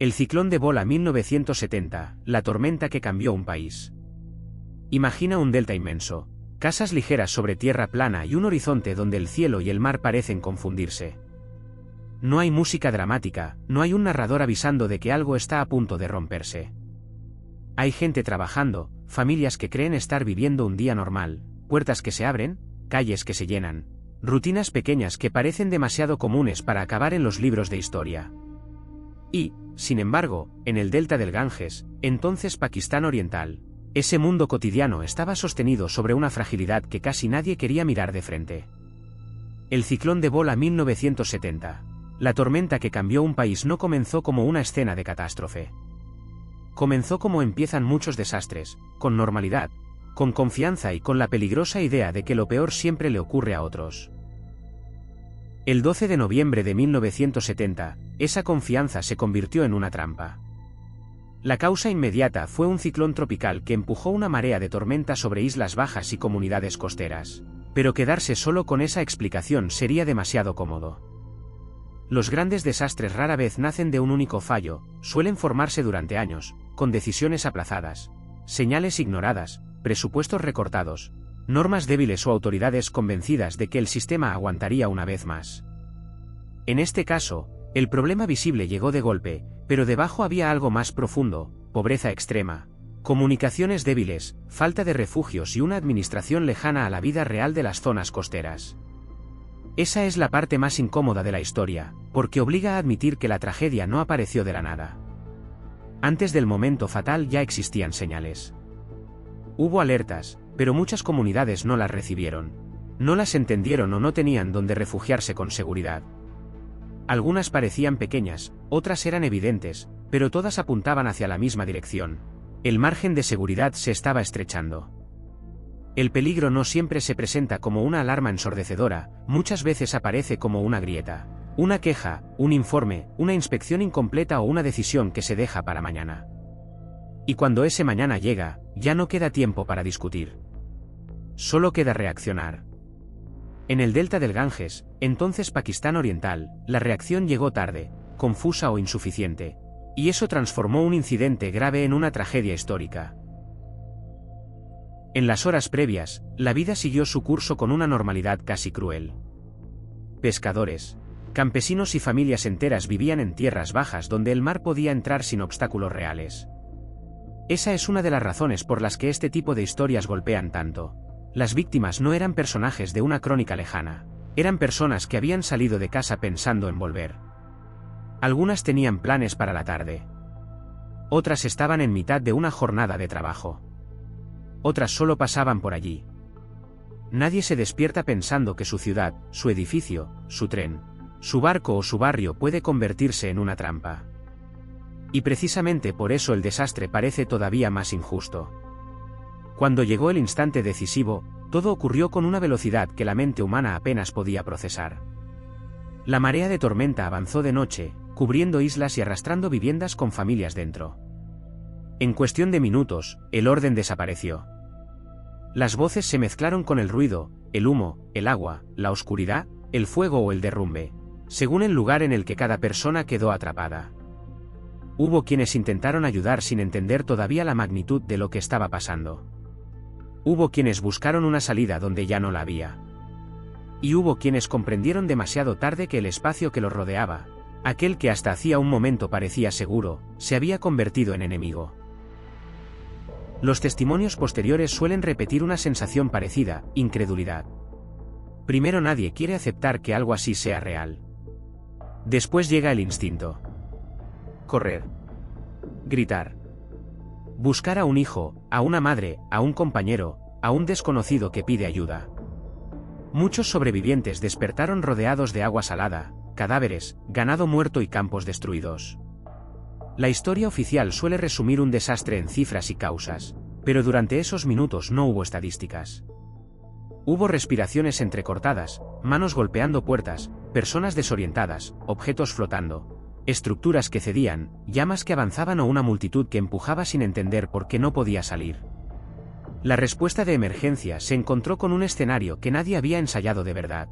El ciclón de Bola 1970, la tormenta que cambió un país. Imagina un delta inmenso, casas ligeras sobre tierra plana y un horizonte donde el cielo y el mar parecen confundirse. No hay música dramática, no hay un narrador avisando de que algo está a punto de romperse. Hay gente trabajando, familias que creen estar viviendo un día normal, puertas que se abren, calles que se llenan, rutinas pequeñas que parecen demasiado comunes para acabar en los libros de historia. Y, sin embargo, en el delta del Ganges, entonces Pakistán Oriental, ese mundo cotidiano estaba sostenido sobre una fragilidad que casi nadie quería mirar de frente. El ciclón de Bola 1970, la tormenta que cambió un país, no comenzó como una escena de catástrofe. Comenzó como empiezan muchos desastres, con normalidad, con confianza y con la peligrosa idea de que lo peor siempre le ocurre a otros. El 12 de noviembre de 1970, esa confianza se convirtió en una trampa. La causa inmediata fue un ciclón tropical que empujó una marea de tormenta sobre islas bajas y comunidades costeras, pero quedarse solo con esa explicación sería demasiado cómodo. Los grandes desastres rara vez nacen de un único fallo, suelen formarse durante años, con decisiones aplazadas, señales ignoradas, presupuestos recortados, normas débiles o autoridades convencidas de que el sistema aguantaría una vez más. En este caso, el problema visible llegó de golpe, pero debajo había algo más profundo: pobreza extrema, comunicaciones débiles, falta de refugios y una administración lejana a la vida real de las zonas costeras. Esa es la parte más incómoda de la historia, porque obliga a admitir que la tragedia no apareció de la nada. Antes del momento fatal ya existían señales. Hubo alertas, pero muchas comunidades no las recibieron. No las entendieron o no tenían donde refugiarse con seguridad. Algunas parecían pequeñas, otras eran evidentes, pero todas apuntaban hacia la misma dirección. El margen de seguridad se estaba estrechando. El peligro no siempre se presenta como una alarma ensordecedora, muchas veces aparece como una grieta, una queja, un informe, una inspección incompleta o una decisión que se deja para mañana. Y cuando ese mañana llega, ya no queda tiempo para discutir. Solo queda reaccionar. En el delta del Ganges, entonces Pakistán Oriental, la reacción llegó tarde, confusa o insuficiente, y eso transformó un incidente grave en una tragedia histórica. En las horas previas, la vida siguió su curso con una normalidad casi cruel. Pescadores, campesinos y familias enteras vivían en tierras bajas donde el mar podía entrar sin obstáculos reales. Esa es una de las razones por las que este tipo de historias golpean tanto. Las víctimas no eran personajes de una crónica lejana, eran personas que habían salido de casa pensando en volver. Algunas tenían planes para la tarde. Otras estaban en mitad de una jornada de trabajo. Otras solo pasaban por allí. Nadie se despierta pensando que su ciudad, su edificio, su tren, su barco o su barrio puede convertirse en una trampa. Y precisamente por eso el desastre parece todavía más injusto. Cuando llegó el instante decisivo, todo ocurrió con una velocidad que la mente humana apenas podía procesar. La marea de tormenta avanzó de noche, cubriendo islas y arrastrando viviendas con familias dentro. En cuestión de minutos, el orden desapareció. Las voces se mezclaron con el ruido, el humo, el agua, la oscuridad, el fuego o el derrumbe, según el lugar en el que cada persona quedó atrapada. Hubo quienes intentaron ayudar sin entender todavía la magnitud de lo que estaba pasando. Hubo quienes buscaron una salida donde ya no la había. Y hubo quienes comprendieron demasiado tarde que el espacio que los rodeaba, aquel que hasta hacía un momento parecía seguro, se había convertido en enemigo. Los testimonios posteriores suelen repetir una sensación parecida: incredulidad. Primero nadie quiere aceptar que algo así sea real. Después llega el instinto. Correr. Gritar. Buscar a un hijo, a una madre, a un compañero, a un desconocido que pide ayuda. Muchos sobrevivientes despertaron rodeados de agua salada, cadáveres, ganado muerto y campos destruidos. La historia oficial suele resumir un desastre en cifras y causas, pero durante esos minutos no hubo estadísticas. Hubo respiraciones entrecortadas, manos golpeando puertas, personas desorientadas, objetos flotando, estructuras que cedían, llamas que avanzaban o una multitud que empujaba sin entender por qué no podía salir. La respuesta de emergencia se encontró con un escenario que nadie había ensayado de verdad.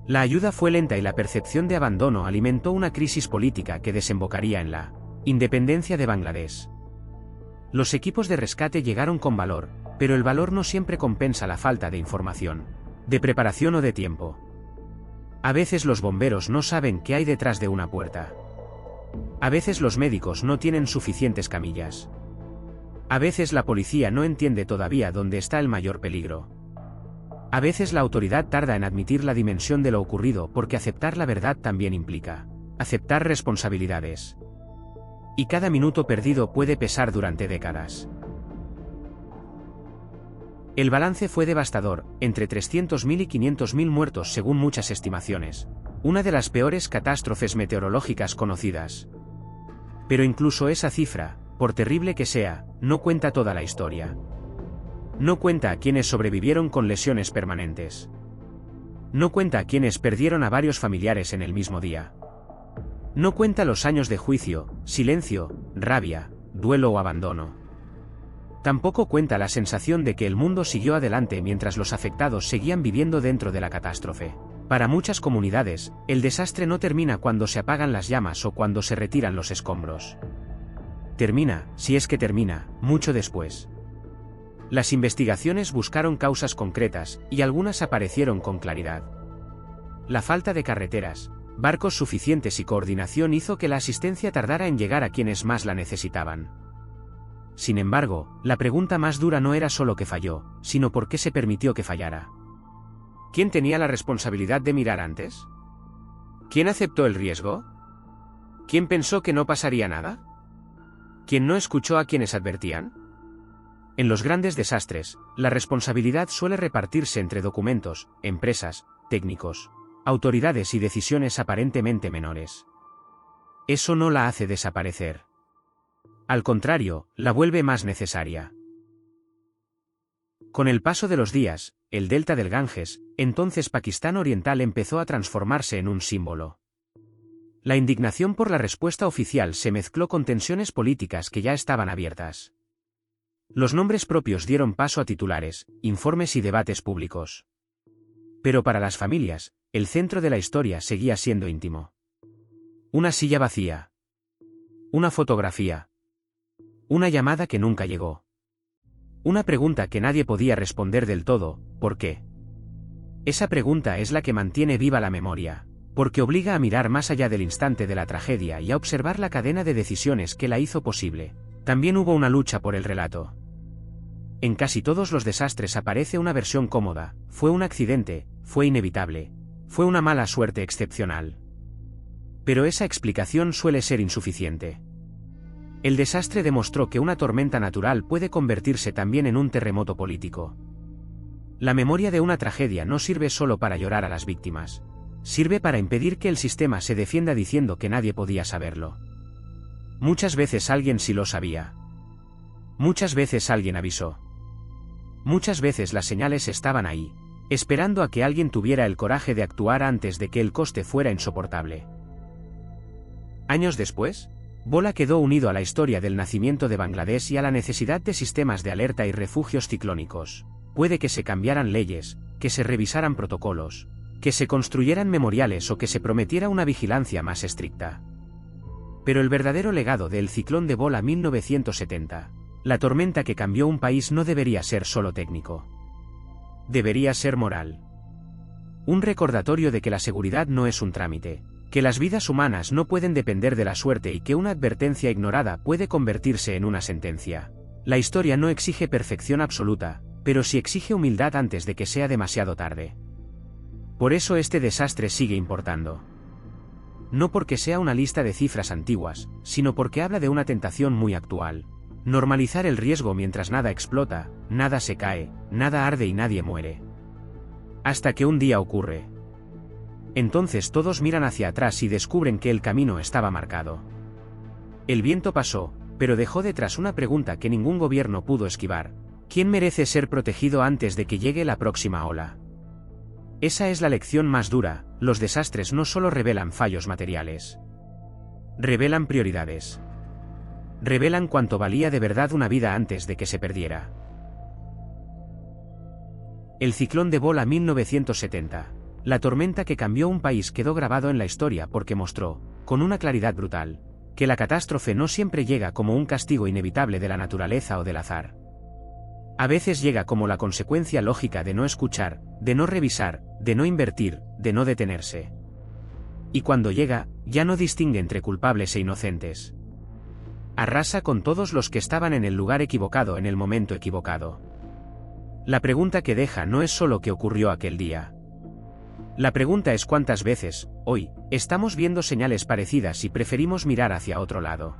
La ayuda fue lenta y la percepción de abandono alimentó una crisis política que desembocaría en la Independencia de Bangladesh. Los equipos de rescate llegaron con valor, pero el valor no siempre compensa la falta de información, de preparación o de tiempo. A veces los bomberos no saben qué hay detrás de una puerta. A veces los médicos no tienen suficientes camillas. A veces la policía no entiende todavía dónde está el mayor peligro. A veces la autoridad tarda en admitir la dimensión de lo ocurrido porque aceptar la verdad también implica aceptar responsabilidades. Y cada minuto perdido puede pesar durante décadas. El balance fue devastador, entre 300.000 y 500.000 muertos según muchas estimaciones. Una de las peores catástrofes meteorológicas conocidas. Pero incluso esa cifra, por terrible que sea, no cuenta toda la historia. No cuenta a quienes sobrevivieron con lesiones permanentes. No cuenta a quienes perdieron a varios familiares en el mismo día. No cuenta los años de juicio, silencio, rabia, duelo o abandono. Tampoco cuenta la sensación de que el mundo siguió adelante mientras los afectados seguían viviendo dentro de la catástrofe. Para muchas comunidades, el desastre no termina cuando se apagan las llamas o cuando se retiran los escombros. Termina, si es que termina, mucho después. Las investigaciones buscaron causas concretas, y algunas aparecieron con claridad. La falta de carreteras, barcos suficientes y coordinación hizo que la asistencia tardara en llegar a quienes más la necesitaban. Sin embargo, la pregunta más dura no era solo que falló, sino por qué se permitió que fallara. ¿Quién tenía la responsabilidad de mirar antes? ¿Quién aceptó el riesgo? ¿Quién pensó que no pasaría nada? ¿Quién no escuchó a quienes advertían? En los grandes desastres, la responsabilidad suele repartirse entre documentos, empresas, técnicos, autoridades y decisiones aparentemente menores. Eso no la hace desaparecer. Al contrario, la vuelve más necesaria. Con el paso de los días, el delta del Ganges, entonces Pakistán Oriental, empezó a transformarse en un símbolo. La indignación por la respuesta oficial se mezcló con tensiones políticas que ya estaban abiertas. Los nombres propios dieron paso a titulares, informes y debates públicos. Pero para las familias, el centro de la historia seguía siendo íntimo. Una silla vacía. Una fotografía. Una llamada que nunca llegó. Una pregunta que nadie podía responder del todo, ¿por qué? Esa pregunta es la que mantiene viva la memoria, porque obliga a mirar más allá del instante de la tragedia y a observar la cadena de decisiones que la hizo posible. También hubo una lucha por el relato. En casi todos los desastres aparece una versión cómoda: fue un accidente, fue inevitable, fue una mala suerte excepcional. Pero esa explicación suele ser insuficiente. El desastre demostró que una tormenta natural puede convertirse también en un terremoto político. La memoria de una tragedia no sirve solo para llorar a las víctimas. Sirve para impedir que el sistema se defienda diciendo que nadie podía saberlo. Muchas veces alguien sí lo sabía. Muchas veces alguien avisó. Muchas veces las señales estaban ahí, esperando a que alguien tuviera el coraje de actuar antes de que el coste fuera insoportable. Años después, Bola quedó unido a la historia del nacimiento de Bangladesh y a la necesidad de sistemas de alerta y refugios ciclónicos. Puede que se cambiaran leyes, que se revisaran protocolos, que se construyeran memoriales o que se prometiera una vigilancia más estricta. Pero el verdadero legado del ciclón de Bola 1970, la tormenta que cambió un país, no debería ser solo técnico. Debería ser moral. Un recordatorio de que la seguridad no es un trámite, que las vidas humanas no pueden depender de la suerte y que una advertencia ignorada puede convertirse en una sentencia. La historia no exige perfección absoluta, pero sí exige humildad antes de que sea demasiado tarde. Por eso este desastre sigue importando. No porque sea una lista de cifras antiguas, sino porque habla de una tentación muy actual. Normalizar el riesgo mientras nada explota, nada se cae, nada arde y nadie muere. Hasta que un día ocurre. Entonces todos miran hacia atrás y descubren que el camino estaba marcado. El viento pasó, pero dejó detrás una pregunta que ningún gobierno pudo esquivar: ¿quién merece ser protegido antes de que llegue la próxima ola? Esa es la lección más dura. Los desastres no solo revelan fallos materiales. Revelan prioridades. Revelan cuánto valía de verdad una vida antes de que se perdiera. El ciclón de Bola 1970. La tormenta que cambió un país quedó grabado en la historia porque mostró, con una claridad brutal, que la catástrofe no siempre llega como un castigo inevitable de la naturaleza o del azar. A veces llega como la consecuencia lógica de no escuchar, de no revisar, de no invertir, de no detenerse. Y cuando llega, ya no distingue entre culpables e inocentes. Arrasa con todos los que estaban en el lugar equivocado en el momento equivocado. La pregunta que deja no es solo qué ocurrió aquel día. La pregunta es cuántas veces, hoy, estamos viendo señales parecidas y preferimos mirar hacia otro lado.